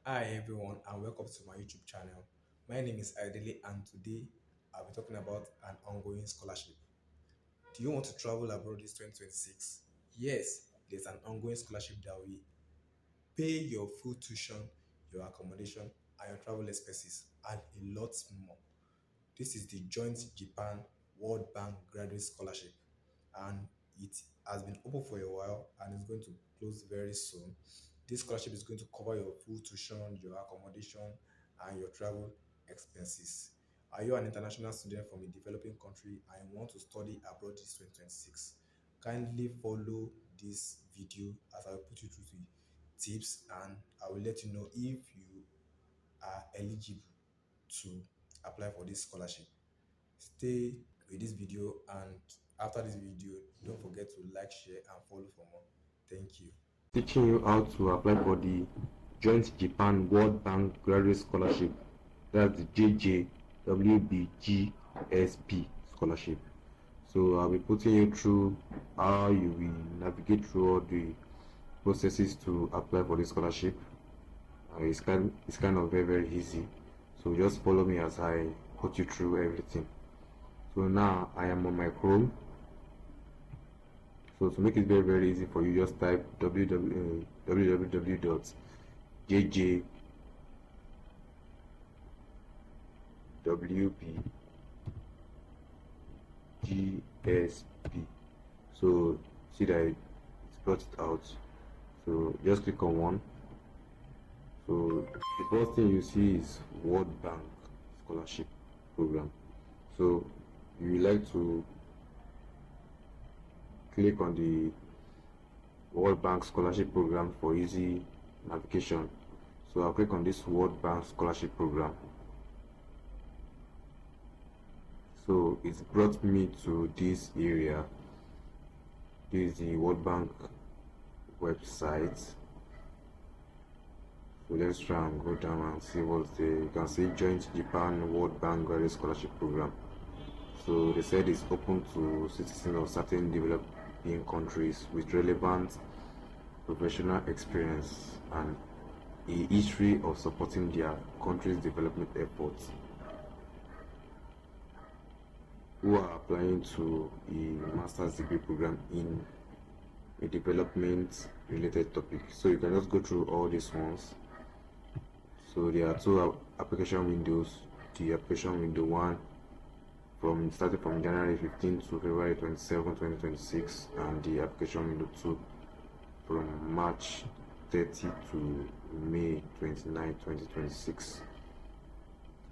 Hi everyone and welcome to my YouTube channel. My name is Idele and today I'll be talking about an ongoing scholarship. Do you want to travel abroad this 2026? Yes, there's an ongoing scholarship that will pay your full tuition, your accommodation and your travel expenses and a lot more. This is the Joint Japan World Bank Graduate Scholarship, and it has been open for a while and is going to close very soon. This scholarship is going to cover your full tuition, your accommodation, and your travel expenses. Are you an international student from a developing country and want to study abroad this 2026? Kindly follow this video as I will put you through the tips and I will let you know if you are eligible to apply for this scholarship. Stay with this video and after this video, don't forget to like, share and follow for more. Thank you. Teaching you how to apply for the Joint Japan World Bank Graduate Scholarship. That's the JJWBGSP scholarship. So I'll be putting you through how you will navigate through all the processes to apply for this scholarship. It's kind of very easy. So just follow me as I put you through everything. So now I am on my Chrome. So to make it very easy for you, just type www.jjwbgsp. So see that it's brought it out. So just click on one. So the first thing you see is World Bank Scholarship Program. So you like to click on the World Bank Scholarship Program for easy navigation. So I'll click on this World Bank Scholarship Program. So it's brought me to this area. This is the World Bank website. So let's try and go down and see what's there. You can see Joint Japan World Bank Graduate Scholarship Program. So they said it's open to citizens of certain developing countries with relevant professional experience and a history of supporting their country's development efforts, who are applying to a master's degree program in a development related topic. So you can just go through all these ones. So there are two application windows. The application window one starting from January 15 to February 27, 2026, and the application window 2 from March 30 to May 29, 2026.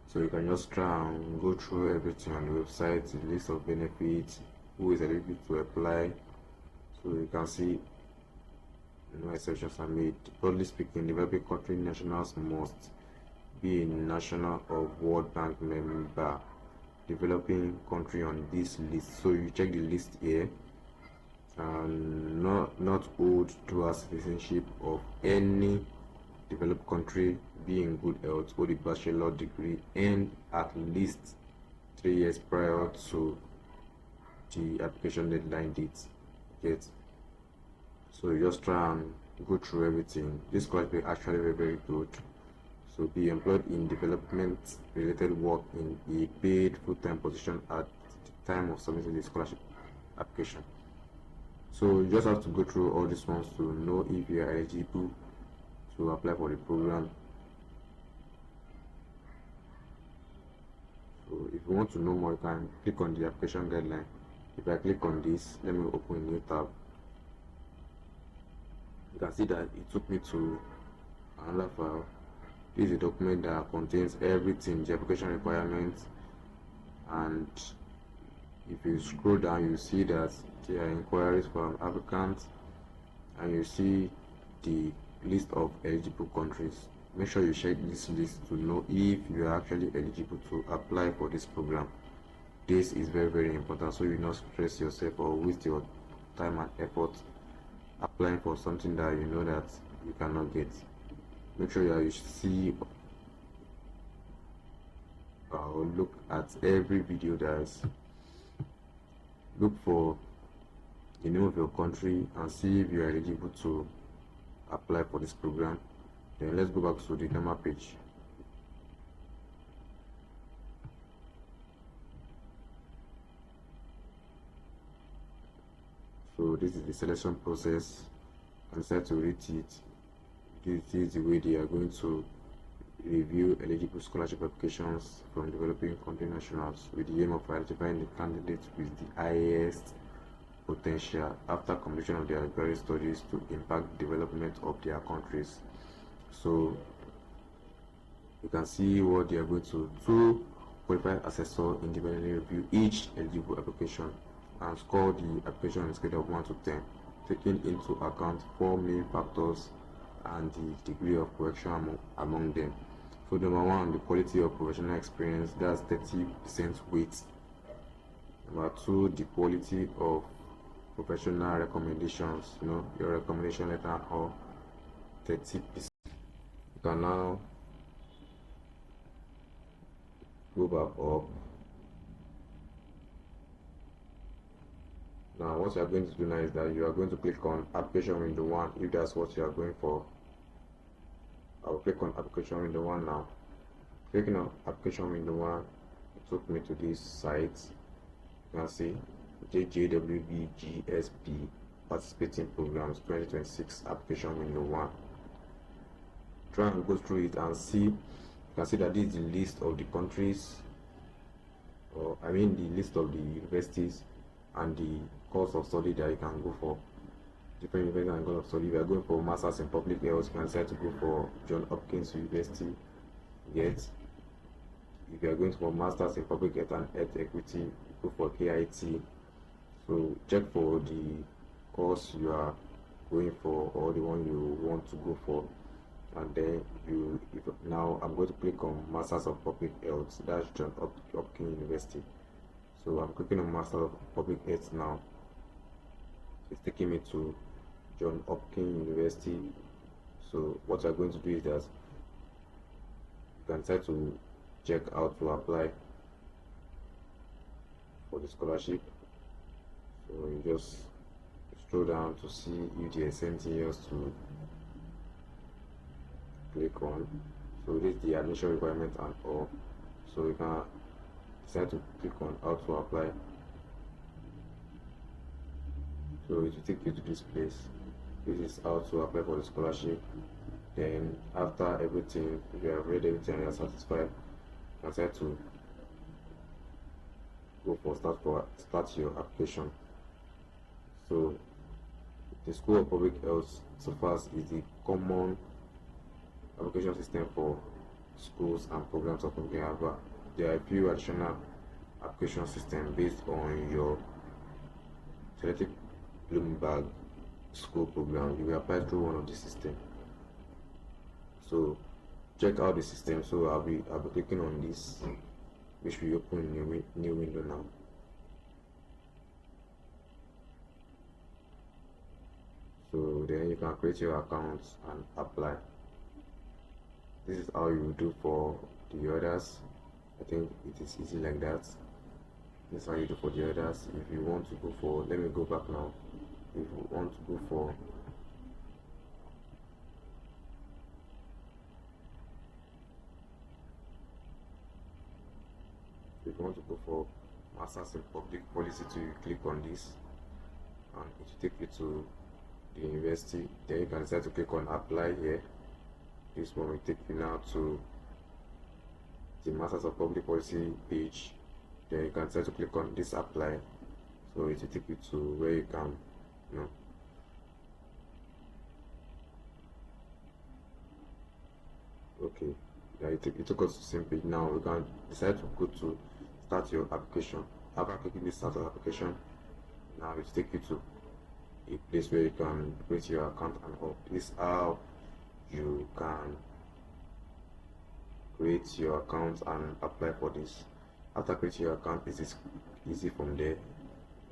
So you can just try and go through everything on the website, the list of benefits, who is eligible to apply. So you can see no exceptions are made. Broadly speaking, developing country nationals must be a national of World Bank member developing country on this list. So you check the list here, and not hold dual citizenship of any developed country, be in good health, hold a bachelor degree, and at least 3 years prior to the application deadline date. Get so you just try and go through everything. This course is actually very good. So be employed in development related work in a paid full-time position at the time of submitting the scholarship application. So you just have to go through all these ones to know if you are eligible to apply for the program. So if you want to know more, you can click on the application guideline. If I click on this, let me open a new tab. You can see that it took me to another file. This is a document that contains everything, the application requirements, and if you scroll down, you see that there are inquiries from applicants, and you see the list of eligible countries. Make sure you check this list to know if you are actually eligible to apply for this program. This is very important, so you not stress yourself or waste your time and effort applying for something that you know that you cannot get. Make sure you see or look at every video. Look for the name of your country and see if you are eligible to apply for this program. Then let's go back to the normal page. So this is the selection process. I decided to rate it. This is the way they are going to review eligible scholarship applications from developing country nationals with the aim of identifying the candidates with the highest potential after completion of their various studies to impact the development of their countries. So you can see what they are going to do. Qualified assessor independently review each eligible application and score the application on a scale of 1 to 10, taking into account 4 main factors and the degree of correction among them. So number one, the quality of professional experience, that's 30% weight. Number two, the quality of professional recommendations, your recommendation letter, or 30%. You can now go back up. Now what you are going to do now is that you are going to click on application window 1 if that's what you are going for. I will click on application window 1 now. Clicking on application window 1, it took me to this site. You can see WBGSP participating programs 2026 application window 1. Try and go through it and see. You can see that this is the list of the countries, or I mean the list of the universities and the course of study that you can go for. Different universities and course of study. If you are going for masters in public health, you can decide to go for John Hopkins University. Yet if you are going for masters in public health and health equity, go for KIT. So check for the course you are going for or the one you want to go for, and then now I'm going to click on masters of public health. That's John Hopkins University. So I'm clicking on masters of public health now. It's taking me to John Hopkins University. So what you're going to do is that you can decide to check out to apply for the scholarship. So you just scroll down to see if there's anything else to click on. So this is the admission requirement and all. So you can decide to click on how to apply. So it will take you to this place. This is how to apply for the scholarship. Then after everything, if you have read everything and you are satisfied, you can decide to go for start your application. So the School of Public Health so far is the common application system for schools and programs of public health. But there are a few additional application systems based on your selected Bloomberg school program. You will apply through one of the systems. So check out the system. So I'll be clicking on this, which will open a new window now. So then you can create your account and apply. This is how you do for the others. I think it is easy like that. This is how you do for the others. If you want to go for, let me go back now. If you want to go for Masters in Public Policy, to click on this and it will take you to the university. Then you can decide to click on apply here. This one will take you now to the Masters of Public Policy page. Then you can decide to click on this apply. So it will take you to where you can, okay. Yeah, it took us to the same page. Now we can decide to go to start your application. After clicking this start your application, now it will take you to a place where you can create your account and all. This is how you can create your account and apply for this. After creating your account, it is easy from there. You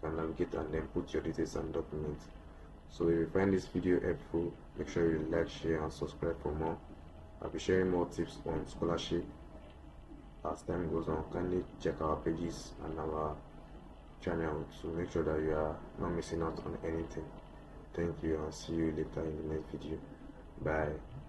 can navigate and then put your details and documents. So if you find this video helpful, make sure you like, share and subscribe for more. I'll be sharing more tips on scholarship as time goes on. Kindly check our pages and our channel to make sure that you are not missing out on anything. Thank you and see you later in the next video. Bye.